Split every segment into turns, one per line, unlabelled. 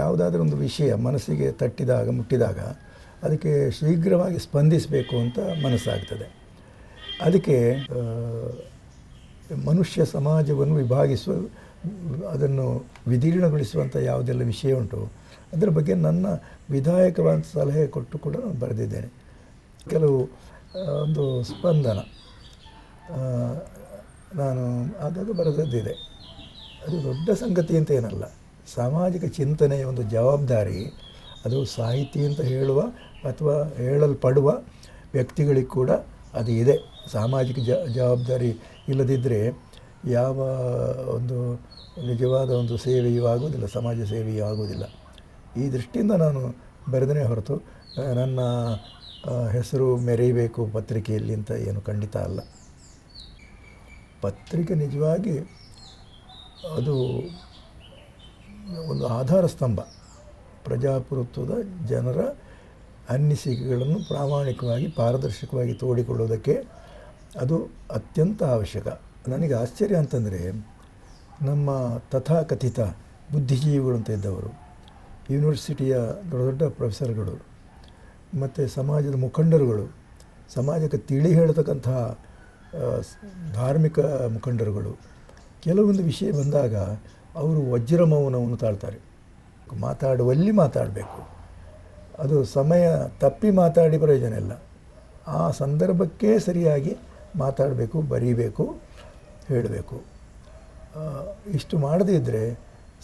ಯಾವುದಾದ್ರೂ ಒಂದು ವಿಷಯ ಮನಸ್ಸಿಗೆ ತಟ್ಟಿದಾಗ ಮುಟ್ಟಿದಾಗ ಅದಕ್ಕೆ ಶೀಘ್ರವಾಗಿ ಸ್ಪಂದಿಸಬೇಕು ಅಂತ ಮನಸ್ಸಾಗ್ತದೆ. ಅದಕ್ಕೆ ಮನುಷ್ಯ ಸಮಾಜವನ್ನು ವಿಭಾಗಿಸುವ, ಅದನ್ನು ವಿದೀರ್ಣಗೊಳಿಸುವಂಥ ಯಾವುದೆಲ್ಲ ವಿಷಯ ಉಂಟು ಅದರ ಬಗ್ಗೆ ನನ್ನ ವಿಧಾಯಕವಾದ ಸಲಹೆ ಕೊಟ್ಟು ಕೂಡ ನಾನು ಬರೆದಿದ್ದೇನೆ. ಕೆಲವು ಒಂದು ಸ್ಪಂದನ ನಾನು ಆಗಾಗ ಬರೆದದ್ದಿದೆ. ಅದು ದೊಡ್ಡ ಸಂಗತಿ ಅಂತ ಏನಲ್ಲ. ಸಾಮಾಜಿಕ ಚಿಂತನೆಯ ಒಂದು ಜವಾಬ್ದಾರಿ ಅದು ಸಾಹಿತಿ ಅಂತ ಹೇಳುವ ಅಥವಾ ಹೇಳಲ್ಪಡುವ ವ್ಯಕ್ತಿಗಳಿಗೆ ಕೂಡ ಅದು ಇದೆ. ಸಾಮಾಜಿಕ ಜವಾಬ್ದಾರಿ ಇಲ್ಲದಿದ್ದರೆ ಯಾವ ಒಂದು ನಿಜವಾದ ಒಂದು ಸೇವೆಯೂ ಆಗುವುದಿಲ್ಲ, ಸಮಾಜ ಸೇವೆಯೂ ಆಗುವುದಿಲ್ಲ. ಈ ದೃಷ್ಟಿಯಿಂದ ನಾನು ಬರೆದನೇ ಹೊರತು ನನ್ನ ಹೆಸರು ಮೆರೆಯಬೇಕು ಪತ್ರಿಕೆಯಲ್ಲಿ ಅಂತ ಏನು ಖಂಡಿತ ಅಲ್ಲ. ಪತ್ರಿಕೆ ನಿಜವಾಗಿ ಅದು ಒಂದು ಆಧಾರ ಸ್ತಂಭ. ಪ್ರಜಾಪ್ರಭುತ್ವದ ಜನರ ಅನಿಸಿಕೆಗಳನ್ನು ಪ್ರಾಮಾಣಿಕವಾಗಿ ಪಾರದರ್ಶಕವಾಗಿ ತೋಡಿಕೊಳ್ಳುವುದಕ್ಕೆ ಅದು ಅತ್ಯಂತ ಅವಶ್ಯಕ. ನನಗೆ ಆಶ್ಚರ್ಯ ಅಂತಂದರೆ ನಮ್ಮ ತಥಾಕಥಿತ ಬುದ್ಧಿಜೀವಿಗಳು ಅಂತ ಇದ್ದವರು, ಯೂನಿವರ್ಸಿಟಿಯ ದೊಡ್ಡ ದೊಡ್ಡ ಪ್ರೊಫೆಸರ್ಗಳು ಮತ್ತು ಸಮಾಜದ ಮುಖಂಡರುಗಳು, ಸಮಾಜಕ್ಕೆ ತಿಳಿ ಹೇಳ್ತಕ್ಕಂತಹ ಧಾರ್ಮಿಕ ಮುಖಂಡರುಗಳು ಕೆಲವೊಂದು ವಿಷಯ ಬಂದಾಗ ಅವರು ವಜ್ರ ಮೌನವನ್ನು ತಾಳ್ತಾರೆ. ಮಾತಾಡುವಲ್ಲಿ ಮಾತಾಡಬೇಕು, ಅದು ಸಮಯ ತಪ್ಪಿ ಮಾತಾಡಿ ಪ್ರಯೋಜನ ಇಲ್ಲ. ಆ ಸಂದರ್ಭಕ್ಕೆ ಸರಿಯಾಗಿ ಮಾತಾಡಬೇಕು, ಬರೀಬೇಕು, ಹೇಳಬೇಕು. ಇಷ್ಟು ಮಾಡದೇ ಇದ್ದರೆ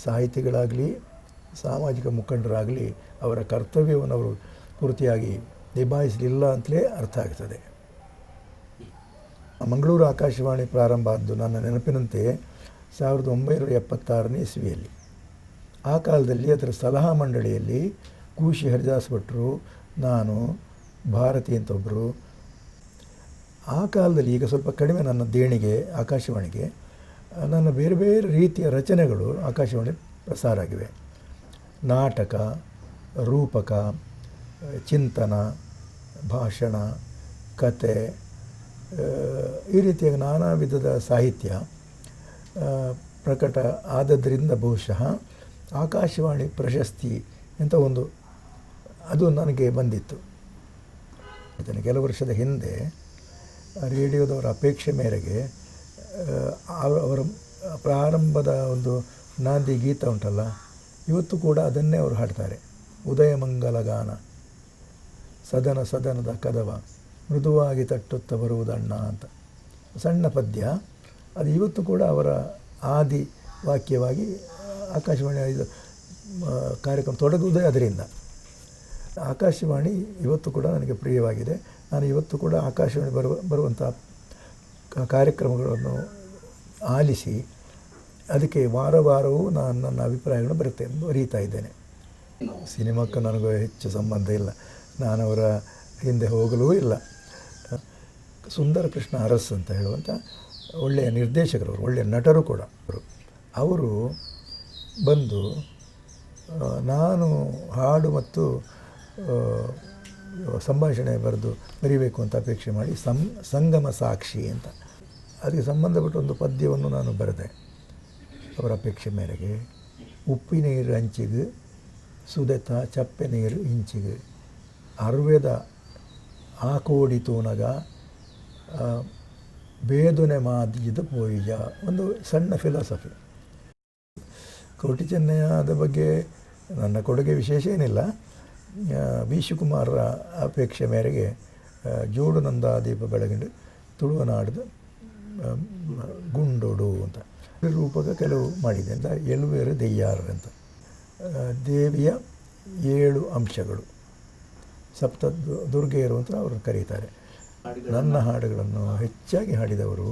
ಸಾಹಿತಿಗಳಾಗಲಿ ಸಾಮಾಜಿಕ ಮುಖಂಡರಾಗಲಿ ಅವರ ಕರ್ತವ್ಯವನ್ನು ಅವರು ಪೂರ್ತಿಯಾಗಿ ನಿಭಾಯಿಸಲಿಲ್ಲ ಅಂತಲೇ ಅರ್ಥ ಆಗ್ತದೆ. ಮಂಗಳೂರು ಆಕಾಶವಾಣಿ ಪ್ರಾರಂಭ ಆದ್ದು ನನ್ನ ನೆನಪಿನಂತೆ 1976ನೇ ಇಸ್ವಿಯಲ್ಲಿ. ಆ ಕಾಲದಲ್ಲಿ ಅದರ ಸಲಹಾ ಮಂಡಳಿಯಲ್ಲಿ ಕೂಶಿ ಹರಿದಾಸ್ ಭಟ್ರು, ನಾನು, ಭಾರತಿ ಅಂತ ಒಬ್ಬರು. ಆ ಕಾಲದಲ್ಲಿ, ಈಗ ಸ್ವಲ್ಪ ಕಡಿಮೆ ನನ್ನ ದೇಣಿಗೆ ಆಕಾಶವಾಣಿಗೆ, ನನ್ನ ಬೇರೆ ಬೇರೆ ರೀತಿಯ ರಚನೆಗಳು ಆಕಾಶವಾಣಿ ಪ್ರಸಾರ ಆಗಿವೆ. ನಾಟಕ, ರೂಪಕ, ಚಿಂತನ, ಭಾಷಣ, ಕತೆ, ಈ ರೀತಿಯಾಗಿ ನಾನಾ ವಿಧದ ಸಾಹಿತ್ಯ ಪ್ರಕಟ ಆದದ್ದರಿಂದ ಬಹುಶಃ ಆಕಾಶವಾಣಿ ಪ್ರಶಸ್ತಿ ಅಂತ ಒಂದು ಅದು ನನಗೆ ಬಂದಿತ್ತು. ಅದನ್ನು ಕೆಲವು ವರ್ಷದ ಹಿಂದೆ ರೇಡಿಯೋದವರ ಅಪೇಕ್ಷೆ ಮೇರೆಗೆ ಅವರ ಪ್ರಾರಂಭದ ಒಂದು ನಾಂದಿ ಗೀತ ಉಂಟಲ್ಲ, ಇವತ್ತು ಕೂಡ ಅದನ್ನೇ ಅವರು ಹಾಡ್ತಾರೆ. ಉದಯ ಮಂಗಲ ಗಾನ, ಸದನ ಸದನದ ಕದವ ಮೃದುವಾಗಿ ತಟ್ಟುತ್ತ ಬರುವುದಣ್ಣ ಅಂತ ಸಣ್ಣ ಪದ್ಯ. ಅದು ಇವತ್ತು ಕೂಡ ಅವರ ಆದಿ ವಾಕ್ಯವಾಗಿ ಆಕಾಶವಾಣಿ ಇದು ಕಾರ್ಯಕ್ರಮ ತೊಡಗುವುದೇ ಅದರಿಂದ. ಆಕಾಶವಾಣಿ ಇವತ್ತು ಕೂಡ ನನಗೆ ಪ್ರಿಯವಾಗಿದೆ. ನಾನು ಇವತ್ತು ಕೂಡ ಆಕಾಶವಾಣಿ ಬರುವಂಥ ಕಾರ್ಯಕ್ರಮಗಳನ್ನು ಆಲಿಸಿ ಅದಕ್ಕೆ ವಾರ ವಾರವೂ ನಾನು ನನ್ನ ಅಭಿಪ್ರಾಯಗಳನ್ನು ಬರೀತಾ ಇದ್ದೇನೆ. ಸಿನಿಮಾಕ್ಕೆ ನನಗೂ ಹೆಚ್ಚು ಸಂಬಂಧ ಇಲ್ಲ, ನಾನು ಅವರ ಹಿಂದೆ ಹೋಗಲೂ ಇಲ್ಲ. ಸುಂದರ ಕೃಷ್ಣ ಅರಸ್ ಅಂತ ಹೇಳುವಂಥ ಒಳ್ಳೆಯ ನಿರ್ದೇಶಕರು, ಒಳ್ಳೆಯ ನಟರು ಕೂಡ ಅವರು ಬಂದು ನಾನು ಹಾಡು ಮತ್ತು ಸಂಭಾಷಣೆ ಬರೀಬೇಕು ಅಂತ ಅಪೇಕ್ಷೆ ಮಾಡಿ ಸಂಗಮ ಸಾಕ್ಷಿ ಅಂತ ಅದಕ್ಕೆ ಸಂಬಂಧಪಟ್ಟ ಒಂದು ಪದ್ಯವನ್ನು ನಾನು ಬರೆದೆ. ಅವರ ಅಪೇಕ್ಷೆ ಮೇರೆಗೆ ಉಪ್ಪಿನೀರು ಹಂಚಿಗೆ ಸುದೆತ ಚಪ್ಪೆ ನೀರು ಇಂಚಿಗೆ ಅರ್ವೆದ ಆಕೋಡಿ ತೂನಗ ಬೇದುನೆ ಮಾದಿದ ಪೋಯಿಜ, ಒಂದು ಸಣ್ಣ ಫಿಲಾಸಫಿ. ಕೋಟಿ ಚೆನ್ನಯ್ಯದ ಬಗ್ಗೆ ನನ್ನ ಕೊಡುಗೆ ವಿಶೇಷ ಏನಿಲ್ಲ. ವಿ ಶಿವಕುಮಾರರ ಅಪೇಕ್ಷೆ ಮೇರೆಗೆ ಜೋಡು ನಂದ ದೀಪ ಬೆಳಗಿಂಡು ತುಳುವನಾಡ್ದು ಗುಂಡೋಡು ಅಂತ ರೂಪಕ ಕೆಲವು ಮಾಡಿದೆ ಅಂತ ಎಳುವೇರು ದೆಯ್ಯಾರ ಅಂತ ದೇವಿಯ 7 ಅಂಶಗಳು, ಸಪ್ತ ದುರ್ಗೆಯರು ಅಂತ ಅವರು ಕರೀತಾರೆ. ನನ್ನ ಹಾಡುಗಳನ್ನು ಹೆಚ್ಚಾಗಿ ಹಾಡಿದವರು,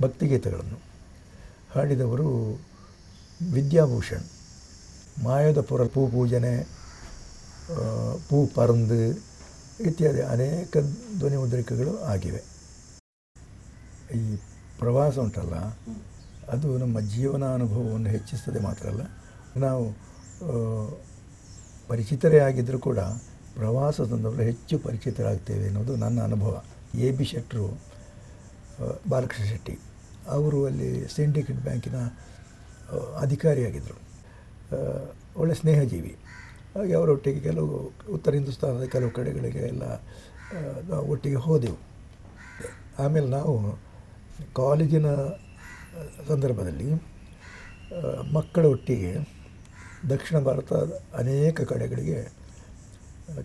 ಭಕ್ತಿಗೀತೆಗಳನ್ನು ಹಾಡಿದವರು ವಿದ್ಯಾಭೂಷಣ್. ಮಾಯದಪುರ ಪೂ ಪೂಜನೆ, ಪೂ ಪರಂದು ಇತ್ಯಾದಿ ಅನೇಕ ಧ್ವನಿ ಮುದ್ರಿಕೆಗಳು ಆಗಿವೆ. ಈ ಪ್ರವಾಸ ಉಂಟಲ್ಲ, ಅದು ನಮ್ಮ ಜೀವನಾನುಭವವನ್ನು ಹೆಚ್ಚಿಸ್ತದೆ ಮಾತ್ರ ಅಲ್ಲ, ನಾವು ಪರಿಚಿತರೇ ಆಗಿದ್ದರೂ ಕೂಡ ಪ್ರವಾಸ ಸಂದರ್ಭದಲ್ಲಿ ಹೆಚ್ಚು ಪರಿಚಿತರಾಗ್ತೇವೆ ಅನ್ನೋದು ನನ್ನ ಅನುಭವ. ಎ ಬಿ ಶೆಟ್ಟರು, ಬಾಲಕೃಷ್ಣ ಶೆಟ್ಟಿ ಅವರು ಅಲ್ಲಿ ಸಿಂಡಿಕೇಟ್ ಬ್ಯಾಂಕಿನ ಅಧಿಕಾರಿಯಾಗಿದ್ದರು. ಒಳ್ಳೆ ಸ್ನೇಹಜೀವಿ. ಹಾಗೆ ಅವರೊಟ್ಟಿಗೆ ಕೆಲವು ಉತ್ತರ ಹಿಂದೂಸ್ತಾನದ ಕೆಲವು ಕಡೆಗಳಿಗೆ ಎಲ್ಲ ನಾವು ಒಟ್ಟಿಗೆ ಹೋದೆವು. ಆಮೇಲೆ ನಾವು ಕಾಲೇಜಿನ ಸಂದರ್ಭದಲ್ಲಿ ಮಕ್ಕಳ ಒಟ್ಟಿಗೆ ದಕ್ಷಿಣ ಭಾರತದ ಅನೇಕ ಕಡೆಗಳಿಗೆ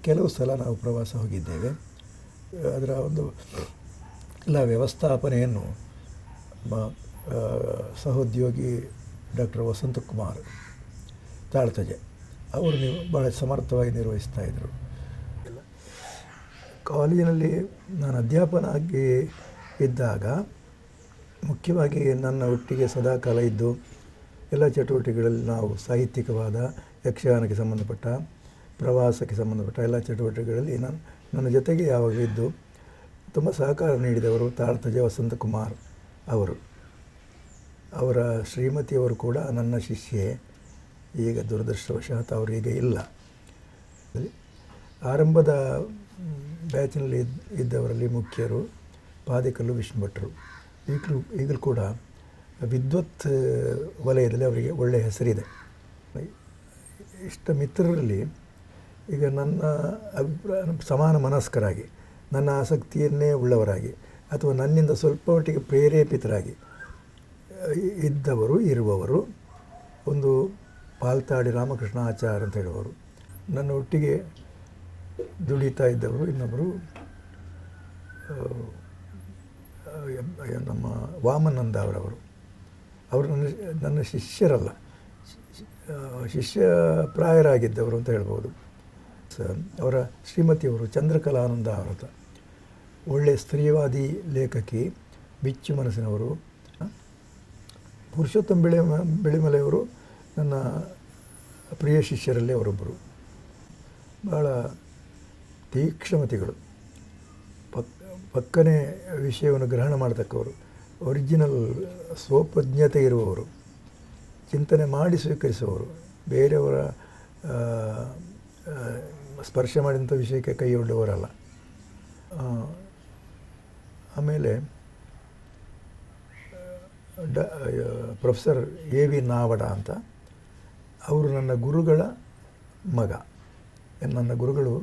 ಕೆಲವು ಸಲ ನಾವು ಪ್ರವಾಸ ಹೋಗಿದ್ದೇವೆ. ಅದರ ಒಂದು ಎಲ್ಲ ವ್ಯವಸ್ಥಾಪನೆಯನ್ನು ಸಹೋದ್ಯೋಗಿ ಡಾಕ್ಟರ್ ವಸಂತಕುಮಾರ್ ತಾಳ್ತಜೆ ಅವರು ಭಾಳ ಸಮರ್ಥವಾಗಿ ನಿರ್ವಹಿಸ್ತಾಯಿದ್ರು. ಕಾಲೇಜಿನಲ್ಲಿ ನಾನು ಅಧ್ಯಾಪನ ಆಗಿ ಇದ್ದಾಗ ಮುಖ್ಯವಾಗಿ ನನ್ನ ಒಟ್ಟಿಗೆ ಸದಾಕಾಲ ಇದ್ದು ಎಲ್ಲ ಚಟುವಟಿಕೆಗಳಲ್ಲಿ ನಾವು ಸಾಹಿತ್ಯಿಕವಾದ ಯಕ್ಷಗಾನಕ್ಕೆ ಸಂಬಂಧಪಟ್ಟ ಪ್ರವಾಸಕ್ಕೆ ಸಂಬಂಧಪಟ್ಟ ಎಲ್ಲ ಚಟುವಟಿಕೆಗಳಲ್ಲಿ ನನ್ನ ಜೊತೆಗೆ ಯಾವಾಗಲೂ ಇದ್ದು ತುಂಬ ಸಹಕಾರ ನೀಡಿದವರು ತಾಳ್ತಜೆ ವಸಂತಕುಮಾರ್ ಅವರು. ಅವರ ಶ್ರೀಮತಿಯವರು ಕೂಡ ನನ್ನ ಶಿಷ್ಯೆ. ಈಗ ದುರದೃಷ್ಟವಶಾತ್ ಅವರು ಈಗ ಇಲ್ಲ. ಆರಂಭದ ಬ್ಯಾಚಿನಲ್ಲಿ ಇದ್ದವರಲ್ಲಿ ಮುಖ್ಯರು ಪಾದಿಕಲ್ಲು ವಿಷ್ಣು ಭಟ್ರು. ಈಗಲೂ ಕೂಡ ವಿದ್ವತ್ ವಲಯದಲ್ಲಿ ಅವರಿಗೆ ಒಳ್ಳೆಯ ಹೆಸರಿದೆ. ಇಷ್ಟ ಮಿತ್ರರಲ್ಲಿ ಈಗ ನನ್ನ ಅಭಿಪ್ರಾಯ ಸಮಾನ ಮನಸ್ಕರಾಗಿ, ನನ್ನ ಆಸಕ್ತಿಯನ್ನೇ ಉಳ್ಳವರಾಗಿ ಅಥವಾ ನನ್ನಿಂದ ಸ್ವಲ್ಪ ಮಟ್ಟಿಗೆ ಪ್ರೇರೇಪಿತರಾಗಿ ಇರುವವರು ಒಂದು ಪಾಲ್ತಾಡಿ ರಾಮಕೃಷ್ಣ ಆಚಾರ್ ಅಂತ ಹೇಳುವವರು. ನನ್ನ ಒಟ್ಟಿಗೆ ದುಡಿತಾ ಇದ್ದವರು ಇನ್ನೊಬ್ಬರು ನಮ್ಮ ವಾಮನಂದ ಅವರವರು. ಅವರು ನನ್ನ ಶಿಷ್ಯರಲ್ಲ, ಶಿಷ್ಯ ಪ್ರಾಯರಾಗಿದ್ದವರು ಅಂತ ಹೇಳ್ಬೋದು. ಅವರ ಶ್ರೀಮತಿಯವರು ಚಂದ್ರಕಲಾನಂದ ಅವರ ಒಳ್ಳೆಯ ಸ್ತ್ರೀವಾದಿ ಲೇಖಕಿ, ಬಿಚ್ಚು ಮನಸ್ಸಿನವರು. ಪುರುಷೋತ್ತಮ ಬೆಳಿಮಲೆಯವರು ನನ್ನ ಪ್ರಿಯ ಶಿಷ್ಯರಲ್ಲಿ ಅವರೊಬ್ಬರು. ಭಾಳ ತೀಕ್ಷ್ಣಮತಿಗಳು, ಪಕ್ಕನೆ ವಿಷಯವನ್ನು ಗ್ರಹಣ ಮಾಡತಕ್ಕವರು, ಒರಿಜಿನಲ್ ಸ್ವಪ್ರಜ್ಞತೆ ಇರುವವರು, ಚಿಂತನೆ ಮಾಡಿ ಸ್ವೀಕರಿಸುವವರು, ಬೇರೆಯವರ ಸ್ಪರ್ಶ ಮಾಡಿದಂಥ ವಿಷಯಕ್ಕೆ ಕೈ ಒಡ್ಡುವವರಲ್ಲ. ಆಮೇಲೆ ಪ್ರೊಫೆಸರ್ ಎ ವಿ ನಾವಡ ಅಂತ, ಅವರು ನನ್ನ ಗುರುಗಳ ಮಗ. ನನ್ನ ಗುರುಗಳು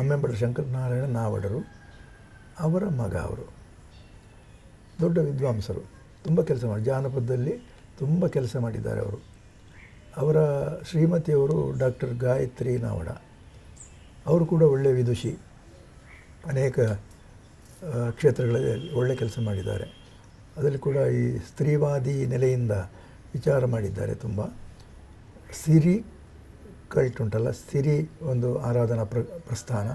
ಅಮ್ಮೆಂಬಡ ಶಂಕರನಾರಾಯಣ ನಾವಡರು, ಅವರ ಮಗ. ಅವರು ದೊಡ್ಡ ವಿದ್ವಾಂಸರು, ತುಂಬ ಕೆಲಸ ಮಾಡಿ ಜಾನಪದದಲ್ಲಿ ತುಂಬ ಕೆಲಸ ಮಾಡಿದ್ದಾರೆ ಅವರು. ಅವರ ಶ್ರೀಮತಿಯವರು ಡಾಕ್ಟರ್ ಗಾಯತ್ರಿ ನಾವಡ, ಅವರು ಕೂಡ ಒಳ್ಳೆಯ ವಿದುಷಿ, ಅನೇಕ ಕ್ಷೇತ್ರಗಳಲ್ಲಿ ಒಳ್ಳೆಯ ಕೆಲಸ ಮಾಡಿದ್ದಾರೆ. ಅದರಲ್ಲಿ ಕೂಡ ಈ ಸ್ತ್ರೀವಾದಿ ನೆಲೆಯಿಂದ ವಿಚಾರ ಮಾಡಿದ್ದಾರೆ ತುಂಬ. ಸಿರಿ ಕಲ್ಟ್ ಉಂಟಲ್ಲ, ಸಿರಿ ಒಂದು ಆರಾಧನಾ ಪ್ರಸ್ಥಾನ,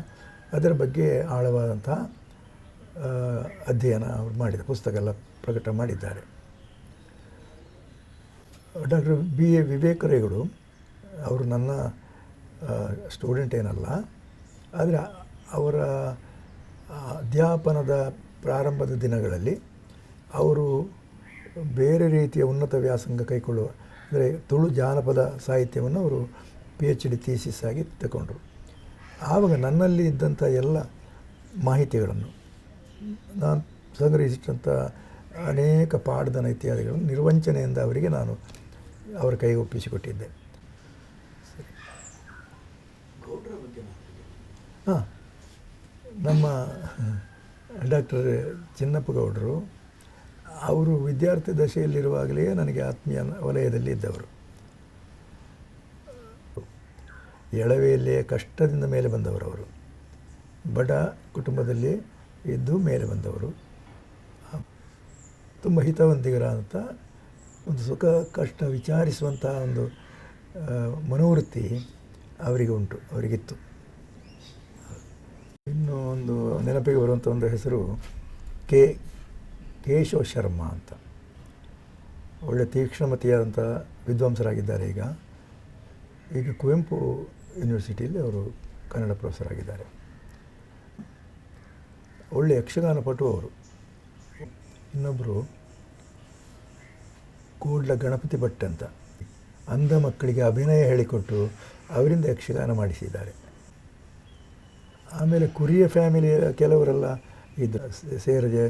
ಅದರ ಬಗ್ಗೆ ಆಳವಾದಂಥ ಅಧ್ಯಯನ ಅವರು ಮಾಡಿದ ಪುಸ್ತಕ ಎಲ್ಲ ಪ್ರಕಟ ಮಾಡಿದ್ದಾರೆ. ಡಾಕ್ಟರ್ ಬಿ ಎ ವಿವೇಕರೇಗೌಡು ಅವರು ನನ್ನ ಸ್ಟೂಡೆಂಟ್ ಏನಲ್ಲ, ಆದರೆ ಅವರ ಅಧ್ಯಾಪನದ ಪ್ರಾರಂಭದ ದಿನಗಳಲ್ಲಿ ಅವರು ಬೇರೆ ರೀತಿಯ ಉನ್ನತ ವ್ಯಾಸಂಗ ಕೈಗೊಳ್ಳುವ, ಅಂದರೆ ತುಳು ಜಾನಪದ ಸಾಹಿತ್ಯವನ್ನು ಅವರು PhD ಥೀಸಿಸ್ ಆಗಿ ತಗೊಂಡ್ರು. ಆವಾಗ ನನ್ನಲ್ಲಿ ಇದ್ದಂಥ ಎಲ್ಲ ಮಾಹಿತಿಗಳನ್ನು, ನಾನು ಸಂಗ್ರಹಿಸಿದಂಥ ಅನೇಕ ಪಾಠದನ ಇತ್ಯಾದಿಗಳನ್ನು ನಿರ್ವಂಚನೆಯಿಂದ ಅವರಿಗೆ ನಾನು ಅವರ ಕೈಗೆ ಒಪ್ಪಿಸಿಕೊಟ್ಟಿದ್ದೆ. ಹಾಂ, ನಮ್ಮ ಡಾಕ್ಟರ್ ಚಿನ್ನಪ್ಪ ಗೌಡರು ಅವರು ವಿದ್ಯಾರ್ಥಿ ದಶೆಯಲ್ಲಿರುವಾಗಲೇ ನನಗೆ ಆತ್ಮೀಯ ವಲಯದಲ್ಲಿ ಇದ್ದವರು. ಎಳವೆಯಲ್ಲೇ ಕಷ್ಟದಿಂದ ಮೇಲೆ ಬಂದವರು. ಅವರು ಬಡ ಕುಟುಂಬದಲ್ಲಿ ಇದ್ದು ಮೇಲೆ ಬಂದವರು. ತುಂಬ ಹಿತವಂತಿಗರಾದಂಥ, ಒಂದು ಸುಖ ಕಷ್ಟ ವಿಚಾರಿಸುವಂಥ ಒಂದು ಮನೋವೃತ್ತಿ ಅವರಿಗಿತ್ತು. ಇನ್ನೂ ಒಂದು ನೆನಪಿಗೆ ಬರುವಂಥ ಒಂದು ಹೆಸರು ಕೇಶವ ಶರ್ಮಾ ಅಂತ. ಒಳ್ಳೆಯ ತೀಕ್ಷ್ಣಮತಿಯಾದಂಥ ವಿದ್ವಾಂಸರಾಗಿದ್ದಾರೆ. ಈಗ ಕುವೆಂಪು ಯೂನಿವರ್ಸಿಟಿಯಲ್ಲಿ ಅವರು ಕನ್ನಡ ಪ್ರೊಫೆಸರ್ ಆಗಿದ್ದಾರೆ. ಒಳ್ಳೆಯ ಯಕ್ಷಗಾನ ಪಟು ಅವರು. ಇನ್ನೊಬ್ಬರು ಕೂಡ್ಲ ಗಣಪತಿ ಭಟ್ ಅಂತ, ಅಂಧ ಮಕ್ಕಳಿಗೆ ಅಭಿನಯ ಹೇಳಿಕೊಟ್ಟು ಅವರಿಂದ ಯಕ್ಷಗಾನ ಮಾಡಿಸಿದ್ದಾರೆ. ಆಮೇಲೆ ಕುರಿಯ ಫ್ಯಾಮಿಲಿಯ ಕೆಲವರೆಲ್ಲ ಇದ್ದರು. ಸೇರಜೆ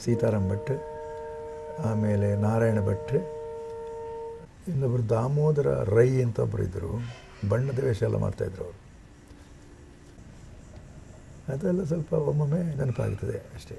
ಸೀತಾರಾಮ್ ಭಟ್, ಆಮೇಲೆ ನಾರಾಯಣ ಭಟ್, ಇನ್ನೊಬ್ಬರು ದಾಮೋದರ ರೈ ಅಂತ ಒಬ್ಬರು ಇದ್ದರು, ಬಣ್ಣದ ವೇಷ ಎಲ್ಲ ಮಾಡ್ತಾಯಿದ್ರು ಅವರು. ಅದೆಲ್ಲ ಸ್ವಲ್ಪ ಒಮ್ಮೊಮ್ಮೆ ನೆನಪಾಗ್ತದೆ ಅಷ್ಟೇ.